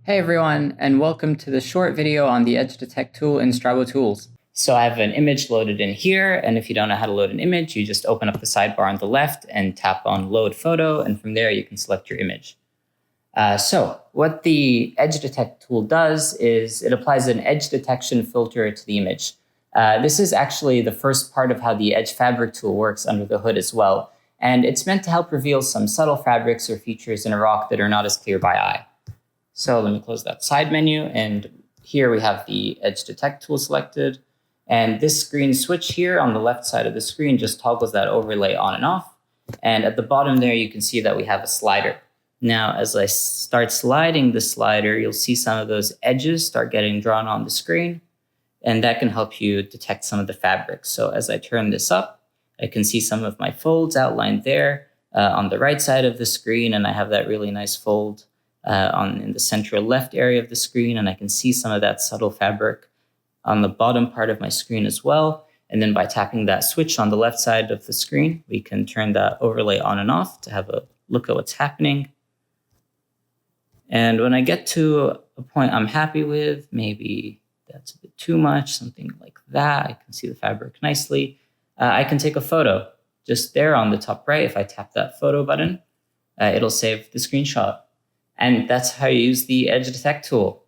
Hey everyone, and welcome to the short video on the Edge Detect tool in StraboTools. So I have an image loaded in here, and if you don't know how to load an image, you just open up the sidebar on the left and tap on Load Photo, and from there you can select your image. So what the Edge Detect tool does is it applies an edge detection filter to the image. This is actually the first part of how the Edge Fabric tool works under the hood as well, and it's meant to help reveal some subtle fabrics or features in a rock that are not as clear by eye. So let me close that side menu, and here we have the Edge Detect tool selected. And this green switch here on the left side of the screen just toggles that overlay on and off. And at the bottom there, you can see that we have a slider. Now, as I start sliding the slider, you'll see some of those edges start getting drawn on the screen, and that can help you detect some of the fabrics. So as I turn this up, I can see some of my folds outlined there on the right side of the screen, and I have that really nice fold in the central left area of the screen, and I can see some of that subtle fabric on the bottom part of my screen as well. And then by tapping that switch on the left side of the screen, we can turn that overlay on and off to have a look at what's happening. And when I get to a point I'm happy with, maybe that's a bit too much, something like that, I can see the fabric nicely, I can take a photo. Just there on the top right, if I tap that photo button, it'll save the screenshot. And that's how you use the Edge Detect tool.